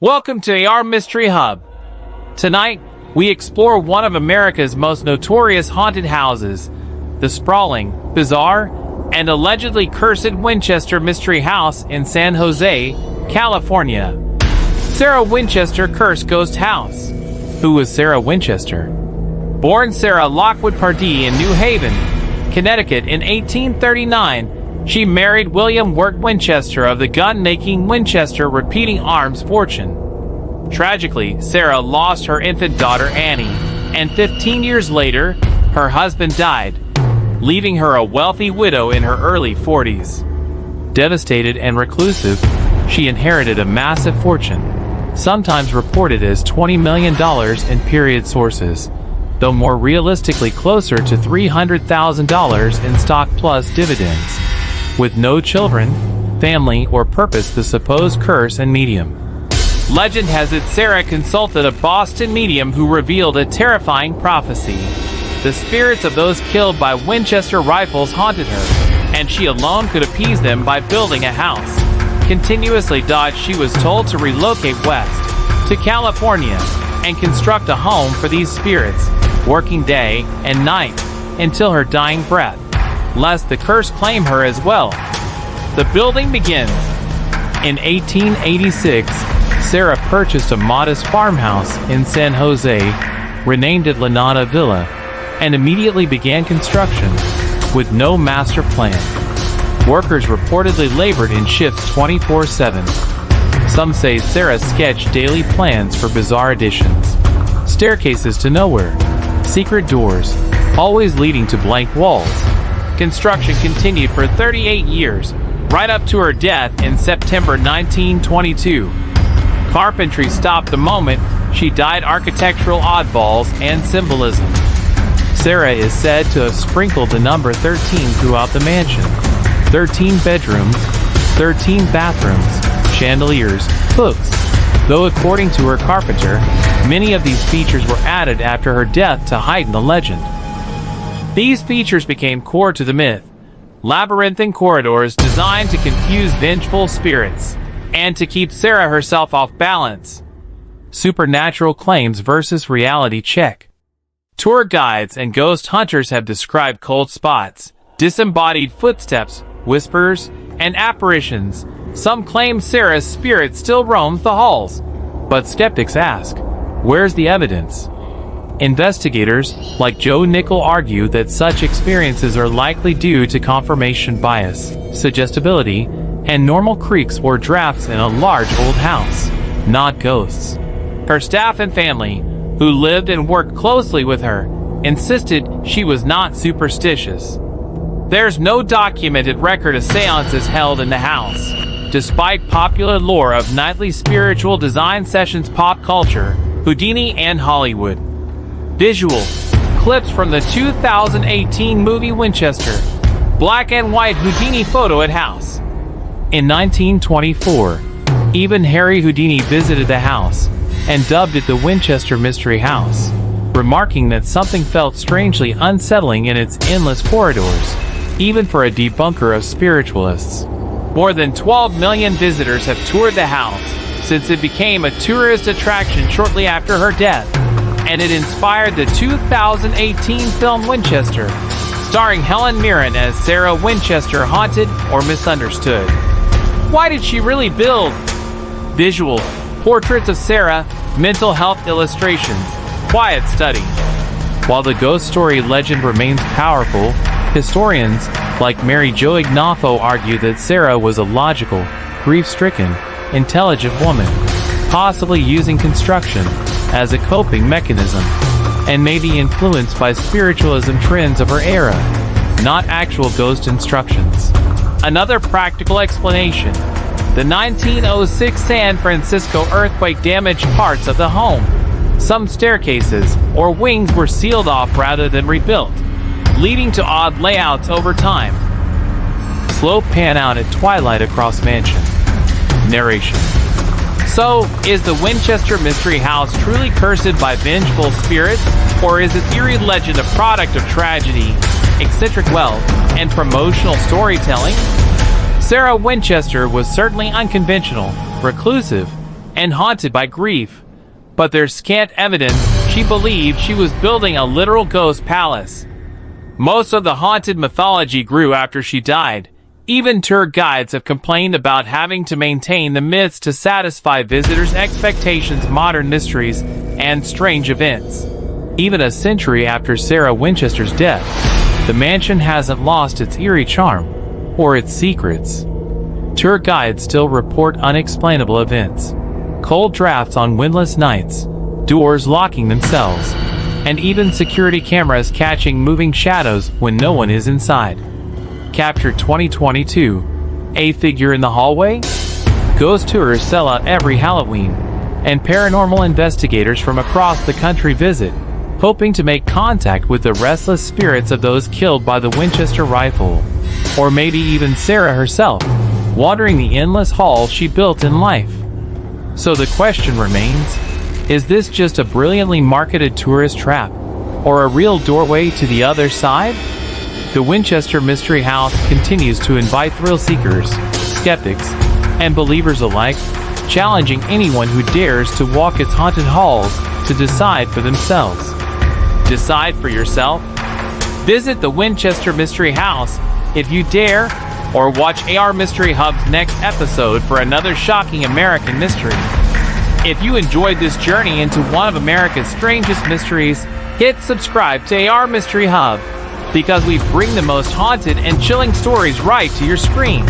Welcome to AR Mystery Hub. Tonight, we explore one of America's most notorious haunted houses, the sprawling, bizarre, and allegedly cursed Winchester Mystery House in San Jose, California. Sarah Winchester Cursed Ghost House. Who was Sarah Winchester? Born Sarah Lockwood Pardee in New Haven, Connecticut in 1839, she married William Wirt Winchester of the gun-making Winchester repeating arms fortune. Tragically, Sarah lost her infant daughter Annie, and 15 years later, her husband died, leaving her a wealthy widow in her early 40s. Devastated and reclusive, she inherited a massive fortune, sometimes reported as $20 million in period sources, though more realistically closer to $300,000 in stock plus dividends. With no children, family, or purpose, the supposed curse and medium. Legend has it Sarah consulted a Boston medium who revealed a terrifying prophecy. The spirits of those killed by Winchester rifles haunted her, and she alone could appease them by building a house. Continuously dodged, she was told to relocate west to California and construct a home for these spirits, working day and night until her dying breath, lest the curse claim her as well. The building begins. In 1886, Sarah purchased a modest farmhouse in San Jose, renamed it Lanada Villa, and immediately began construction, with no master plan. Workers reportedly labored in shifts 24/7. Some say Sarah sketched daily plans for bizarre additions. Staircases to nowhere, secret doors, always leading to blank walls. Construction continued for 38 years, right up to her death in September 1922. Carpentry stopped the moment she died. Architectural oddballs and symbolism. Sarah is said to have sprinkled the number 13 throughout the mansion. 13 bedrooms, 13 bathrooms, chandeliers, hooks. Though according to her carpenter, many of these features were added after her death to heighten the legend. These features became core to the myth. Labyrinthine corridors designed to confuse vengeful spirits and to keep Sarah herself off balance. Supernatural claims versus reality check. Tour guides and ghost hunters have described cold spots, disembodied footsteps, whispers, and apparitions. Some claim Sarah's spirit still roams the halls, but skeptics ask, where's the evidence? Investigators, like Joe Nickel, argue that such experiences are likely due to confirmation bias, suggestibility, and normal creaks or drafts in a large old house, not ghosts. Her staff and family, who lived and worked closely with her, insisted she was not superstitious. There's no documented record of seances held in the house, despite popular lore of nightly spiritual design sessions, pop culture, Houdini, and Hollywood. Visual clips from the 2018 movie Winchester, black and white Houdini photo at house. In 1924, even Harry Houdini visited the house and dubbed it the Winchester Mystery House, remarking that something felt strangely unsettling in its endless corridors, even for a debunker of spiritualists. More than 12 million visitors have toured the house since it became a tourist attraction shortly after her death, and it inspired the 2018 film Winchester, starring Helen Mirren as Sarah Winchester, haunted or misunderstood. Why did she really build? Visual portraits of Sarah, mental health illustrations, quiet study. While the ghost story legend remains powerful, historians like Mary Jo Ignoffo argue that Sarah was a logical, grief-stricken, intelligent woman, possibly using construction as a coping mechanism, and may be influenced by spiritualism trends of her era, not actual ghost instructions. Another practical explanation: the 1906 San Francisco earthquake damaged parts of the home. Some staircases or wings were sealed off rather than rebuilt, leading to odd layouts over time. Slow pan out at twilight across mansion. Narration. So, is the Winchester Mystery House truly cursed by vengeful spirits, or is its eerie legend a product of tragedy, eccentric wealth, and promotional storytelling? Sarah Winchester was certainly unconventional, reclusive, and haunted by grief. But there's scant evidence she believed she was building a literal ghost palace. Most of the haunted mythology grew after she died. Even tour guides have complained about having to maintain the myths to satisfy visitors' expectations of modern mysteries and strange events. Even a century after Sarah Winchester's death, the mansion hasn't lost its eerie charm or its secrets. Tour guides still report unexplainable events, cold drafts on windless nights, doors locking themselves, and even security cameras catching moving shadows when no one is inside. Captured 2022. A figure in the hallway? Ghost tours sell out every Halloween, and paranormal investigators from across the country visit, hoping to make contact with the restless spirits of those killed by the Winchester rifle, or maybe even Sarah herself, wandering the endless halls she built in life. So the question remains, is this just a brilliantly marketed tourist trap, or a real doorway to the other side? The Winchester Mystery House continues to invite thrill seekers, skeptics, and believers alike, challenging anyone who dares to walk its haunted halls to decide for themselves. Decide for yourself? Visit the Winchester Mystery House if you dare, or watch AR Mystery Hub's next episode for another shocking American mystery. If you enjoyed this journey into one of America's strangest mysteries, hit subscribe to AR Mystery Hub, because we bring the most haunted and chilling stories right to your screen.